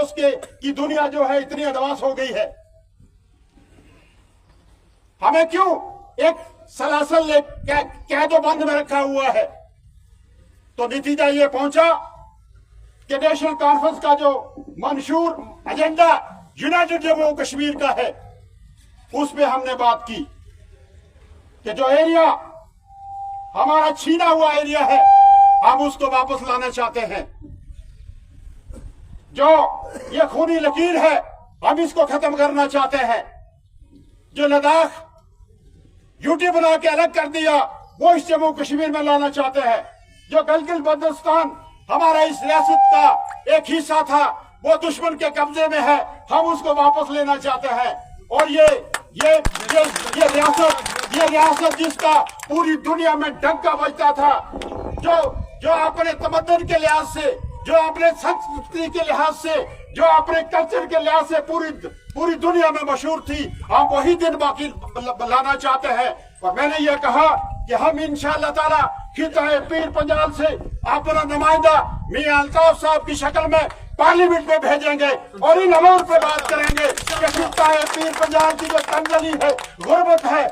अफसोस कि दुनिया जो है इतनी एडवांस हो गई है। हमें क्यों एक सलासल कैदो बंद में रखा हुआ है? तो नतीजा ये पहुंचा कि नेशनल कॉन्फ्रेंस का जो मंशूर एजेंडा यूनाइटेड जम्मू कश्मीर का है, उसमें हमने बात की कि जो एरिया हमारा छीना हुआ एरिया है, हम उसको वापस लाना चाहते हैं। जो ये खूनी लकीर है, हम इसको खत्म करना चाहते हैं। जो लद्दाख यूटी बना के अलग कर दिया, वो इस जम्मू कश्मीर में लाना चाहते हैं। जो गिलगित बल्तिस्तान हमारा इस रियासत का एक हिस्सा था, वो दुश्मन के कब्जे में है, हम उसको वापस लेना चाहते हैं। और ये रियासत जिसका पूरी दुनिया में डंका बजता था, जो अपने तमद्दुन के लिहाज से, जो अपने संस्कृति के लिहाज से, जो अपने कल्चर के लिहाज से पूरी दुनिया में मशहूर थी, हम वही दिन बाकी लाना चाहते हैं। और मैंने ये कहा कि हम इंशाअल्लाह ताला खिताए पीर पंजाल से अपना नुमाइंदा मियां अल्ताफ साहब की शक्ल में पार्लियामेंट में भेजेंगे और इन अमूर पे बात करेंगे कि खिताए पीर पंजाल की जो तंगली है, गुर्बत है,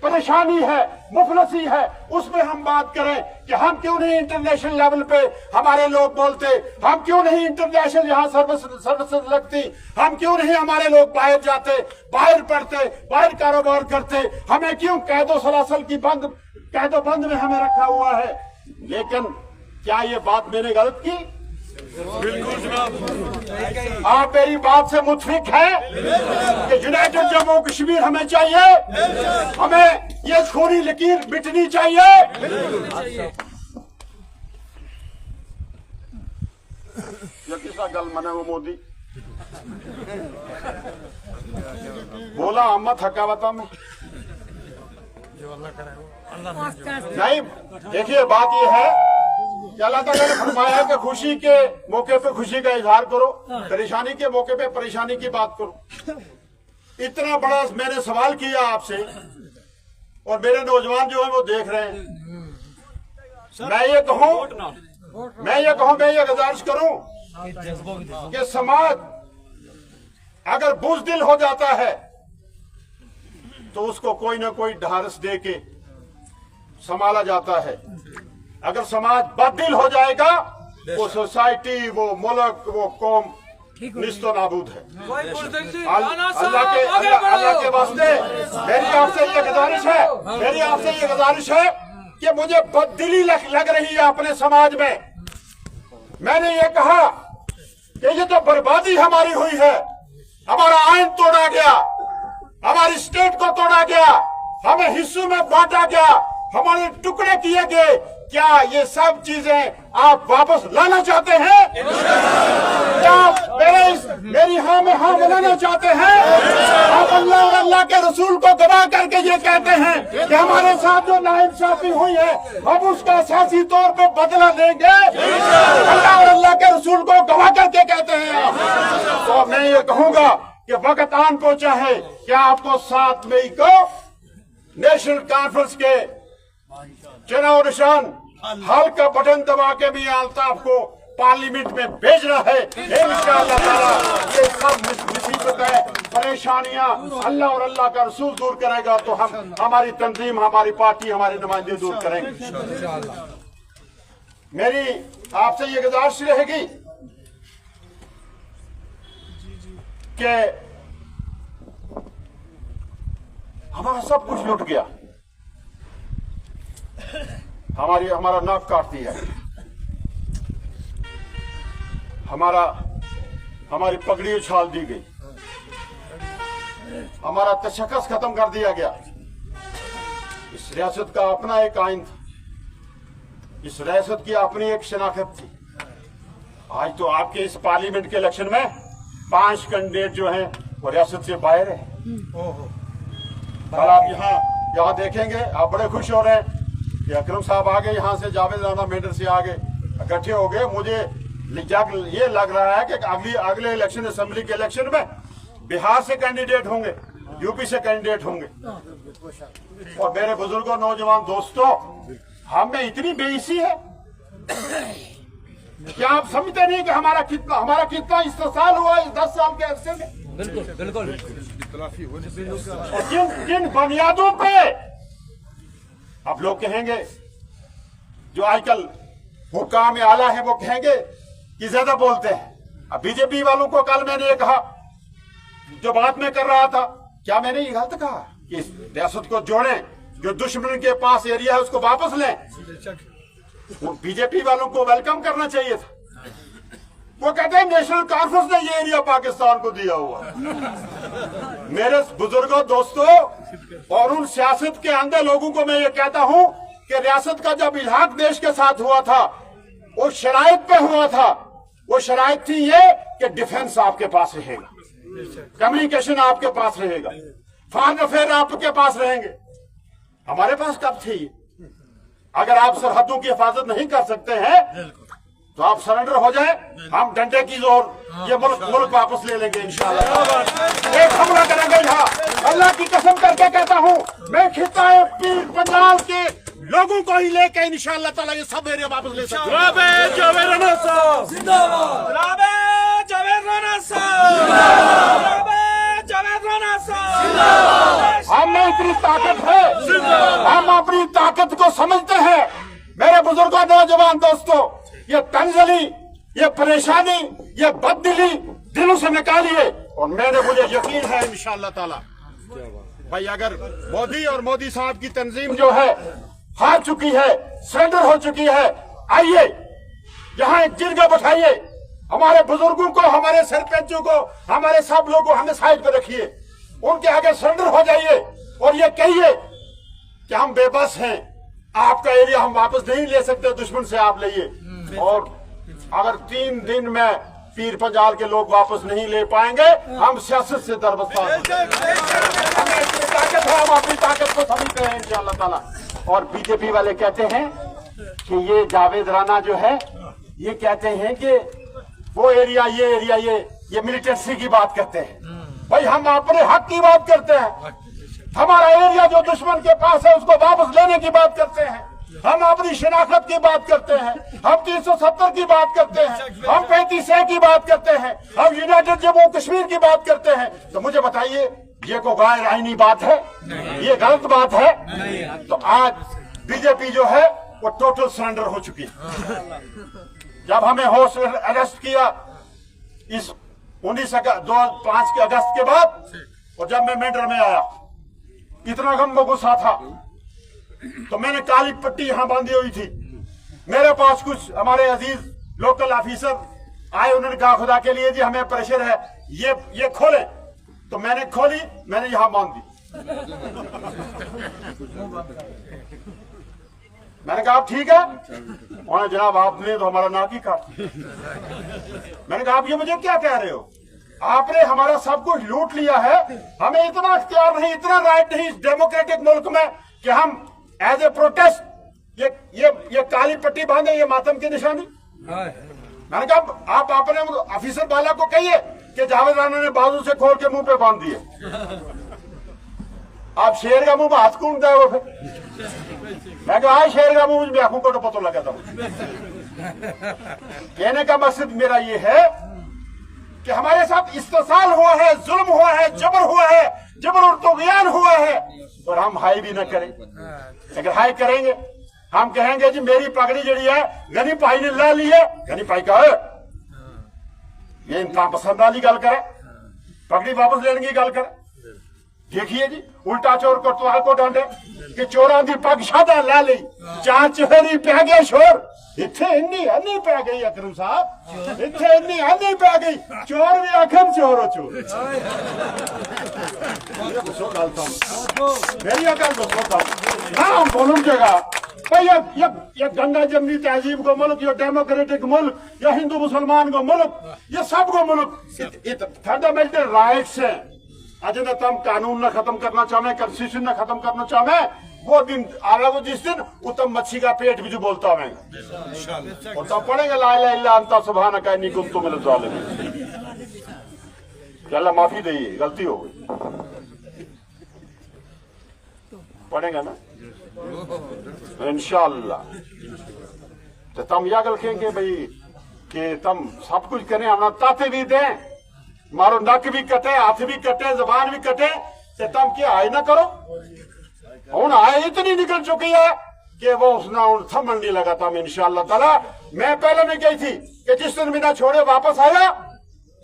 परेशानी है, मुफलसी है, उसमें हम बात करें कि हम क्यों नहीं इंटरनेशनल लेवल पे हमारे लोग बोलते, हम क्यों नहीं इंटरनेशनल यहाँ सर्विस लगती, हम क्यों नहीं हमारे लोग बाहर जाते, बाहर पढ़ते, बाहर कारोबार करते, हमें क्यों कैदो सलासल की कैदो बंद में हमें रखा हुआ है। लेकिन क्या ये बात मैंने गलत की? बिल्कुल जनाब। आप मेरी बात से मुतफिक है कि यूनाइटेड जम्मू कश्मीर हमें चाहिए, हमें ये खूनी लकीर मिटनी चाहिए। ये किसका गल मने वो मोदी बोला अम्मा थकावता में नहीं। देखिए बात ये है कि अल्लाह ताला ने फरमाया कि खुशी के मौके पे खुशी का इजहार करो, परेशानी के मौके पे परेशानी की बात करो। इतना बड़ा मैंने सवाल किया आपसे और मेरे नौजवान जो है वो देख रहे हैं। मैं ये गुजारिश करूं कि समाज अगर बुज़दिल हो जाता है तो उसको कोई ना कोई ढारस दे के संभाला जाता है। अगर समाज बददिल हो जाएगा, वो सोसाइटी, वो मुल्क, वो कौम निस्तो नाबूद है। अल्लाह के वास्ते मेरी आपसे ये गुजारिश है कि मुझे बददिली लग रही है अपने समाज में। मैंने ये कहा कि ये तो बर्बादी हमारी हुई है, हमारा आइन तोड़ा गया, हमारी स्टेट को तोड़ा गया, हमें हिस्सों में बांटा गया, हमारे टुकड़े किए गए। क्या ये सब चीजें आप वापस लाना चाहते हैं? क्या मेरी हाँ में हाँ बनाना चाहते हैं? आप अल्लाह और अल्लाह के रसूल को गवाह करके ये कहते हैं कि हमारे साथ जो नाइंसाफी हुई है, हम उसका सियासी तौर पे बदला लेंगे। अल्लाह और अल्लाह के रसूल को गवाह करके कहते हैं। तो मैं ये कहूंगा कि वक्त आन पहुंचा है कि आपको 7 मई को नेशनल कॉन्फ्रेंस के चुनाव निशान हल का बटन दबा के भी अल्ताफ को पार्लियामेंट में भेजना है। इंशाअल्लाह ताला ये सब मुसीबतें, परेशानियां अल्लाह और अल्लाह का रसूल दूर करेगा तो हमारी तंजीम, हमारी पार्टी, हमारे नुमाइंदे दूर करेंगे। मेरी आपसे ये गुजारिश रहेगी कि हमारा सब कुछ लुट गया, हमारा नाक काट दिया, हमारी पगड़ी उछाल दी गई, हमारा तशक्कुस खत्म कर दिया गया। इस रियासत का अपना एक आइन था, इस रियासत की अपनी एक शनाख्त थी। आज तो आपके इस पार्लियामेंट के इलेक्शन में 5 कैंडिडेट जो हैं वो रियासत से बाहर है। कल आप यहाँ देखेंगे, आप बड़े खुश हो रहे हैं कि अकरम साहब आ गए, यहाँ से जावेद राना मेडर से आ गए, इकट्ठे हो गए। मुझे ये लग रहा है कि अगले इलेक्शन, असेंबली के इलेक्शन में बिहार से कैंडिडेट होंगे, यूपी से कैंडिडेट होंगे। और मेरे बुजुर्गों, नौजवान दोस्तों, हम में इतनी बेइज्जती है, क्या आप समझते नहीं कि हमारा कितना इस्तेसाल हुआ इस 10 साल के अरसे में? बिल्कुल और जिन बुनियादों पे अब लोग कहेंगे, जो आजकल हुक्काम आला है वो कहेंगे कि ज्यादा बोलते हैं। अब बीजेपी वालों को कल मैंने ये कहा, जो बात मैं कर रहा था, क्या मैंने ये गलत कहा कि इस रियासत को जोड़ें, जो दुश्मन के पास एरिया है उसको वापस लें? वो बीजेपी वालों को वेलकम करना चाहिए था। वो कहते हैं नेशनल कॉन्फ्रेंस ने ये एरिया पाकिस्तान को दिया हुआ। मेरे बुजुर्गों, दोस्तों और उन सियासत के अंधे लोगों को मैं ये कहता हूं कि रियासत का जब इल्हाक देश के साथ हुआ था, वो शराइत पे हुआ था। वो शराइत थी ये कि डिफेंस आपके पास रहेगा, कम्युनिकेशन आपके पास रहेगा, फॉरेन अफेयर आपके पास रहेंगे। हमारे पास कब थी? अगर आप सरहदों की हिफाजत नहीं कर सकते हैं तो आप सरेंडर हो जाए, हम डंडे की जोर ये मुल्क वापस ले लेंगे इंशाल्लाह। एक हमला करेंगे यहाँ, अल्लाह की कसम करके कहता हूँ मैं। खिताए पीर पंजाब के लोगों को ही लेके इंशाल्लाह ताला ये सब एरिया वापस ले सकते हैं। जावेद राणा साहब जिंदाबाद, जावेद राणा साहब जिंदाबाद, जावेद राणा साहब जिंदाबाद। हम में इतनी ताकत है, हम अपनी ताकत को समझते हैं। मेरे बुजुर्गों, नौजवान दोस्तों, ये तंजली, ये परेशानी, ये बददिली दिलों से निकालिए। और मुझे यकीन है इंशाअल्लाह ताला भाई, अगर मोदी और मोदी साहब की तंजीम जो है हार चुकी है, सरेंडर हो चुकी है, आइए यहाँ एक जिरगा बैठाइए, हमारे बुजुर्गों को, हमारे सरपंचों को, हमारे सब लोगों को हमें साइड पे रखिए, उनके आगे सरेंडर हो जाइए और ये कहिए कि हम बेबस हैं, आपका एरिया हम वापस नहीं ले सकते, दुश्मन से आप लाइए। और अगर 3 दिन में पीर पंजाल के लोग वापस नहीं ले पाएंगे, हम सियासत से दरबस्तार हो जाएंगे। हमें इतनी ताकत है, हम अपनी ताकत को समझते हैं इंशाअल्लाह ताला। और बीजेपी वाले कहते हैं कि ये जावेद राणा जो है, ये कहते हैं कि वो एरिया, ये एरिया, ये मिलिटेंसी की बात करते हैं। भाई हम अपने हक की बात करते हैं। हमारा एरिया जो दुश्मन के पास है उसको वापस लेने की बात करते हैं। हम अपनी शनाख्त की बात करते हैं, हम 370 की बात करते हैं, हम 35A की बात करते हैं, हम यूनाइटेड जम्मू कश्मीर की बात करते हैं। तो मुझे बताइए, ये को गैर आईनी बात है? ये गलत बात है? तो आज बीजेपी जो है वो टोटल सरेंडर हो चुकी है। जब हमें हाउस अरेस्ट किया इस 5 अगस्त के बाद, और जब मैं मेंढर में आया, इतना गम व गुस्सा था, तो मैंने काली पट्टी यहां बांधी हुई थी। मेरे पास कुछ हमारे अजीज लोकल ऑफिसर आए, उन्होंने कहा खुदा के लिए जी हमें प्रेशर है, ये खोले। तो मैंने खोली, मैंने यहां बांध दी। मैंने कहा आप ठीक है? उन्होंने जनाब आपने तो हमारा नाक ही काट। मैंने कहा आप ये मुझे क्या कह रहे हो? आपने हमारा सब कुछ लूट लिया है, हमें इतना इख्तियार नहीं, इतना राइट नहीं इस डेमोक्रेटिक मुल्क में कि हम एज ए प्रोटेस्ट ये काली पट्टी बांधे, ये मातम की निशानी। मैंने कहा आप अपने ऑफिसर वाला को कहिए कि जावेद राणा ने बाजू से खोल के मुंह पे बांध दिए। आप शेर का मुंह में हाथ कूद गए वो फिर। मैं कहा शेर का मुंह में आंखों को तो पता लगा था। कहने का मकसद मेरा ये है कि हमारे साथ इस्तेसाल हुआ है, जुल्म हुआ है, जबर हुआ है, जबर और तुग़यान हुआ है, और हम हाई भी न करें। अगर हाई करेंगे, हम कहेंगे जी मेरी पगड़ी जड़ी है गनी भाई ने ला ली है, गनी भाई का ये इंसान पसंद वाली गल करे, पगड़ी वापस लेने की गल करे। देखिए जी, उल्टा चोर कोतवाल को डांटे कि चोरां दी पग शादा ला ली, चार चोरी पै गया शोर। इत्थे इन्नी हनी पै गई अकरम साहब, इत्थे इन्नी हनी पै गई, चोर भी आखिर चोर हो चोर। मेरी अकल दसो ना बोलूं जगह भाई, ये गंगा जमनी तहजीब को मुल्क, ये डेमोक्रेटिक मुल्क, या हिंदू मुसलमान को मुल्क, ये सब को मुल्क फंडामेंटल राइट्स है। अजय तम कानून न खत्म करना चाहे, कॉन्स्टिट्यूशन न खत्म करना चाहे, वो दिन आगा वो जिस दिन उत्तम मच्छी का पेट भी जो बोलता हमें, और तब पढ़ेंगे ला इलाहा इल्ला अंता सुब्हानका इन्नी कुन्तु मिनज़ ज़ालिमीन। अल्लाह माफी दे, गलती हो गई, पढ़ेंगे ना इंशाअल्लाह। तो तम या गल कहेंगे भाई कि तुम सब कुछ करें, हम ताते भी दें, मारो नक भी कटे, हाथ भी कटे, जबान भी कटे, ते तुम क्या आए ना करो। हूं आए इतनी निकल चुकी है कि वो उसना थमन नहीं लगा था। इंशाअल्लाह ताला मैं पहले भी गई थी कि जिस दिन मीना छोड़े वापस आया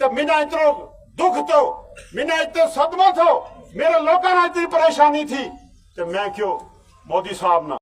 तो मीना इतना दुख तो, मीना इतना सदमा थो, मेरे लोगों ने इतनी परेशानी थी, तो मैं क्यों मोदी साहब ना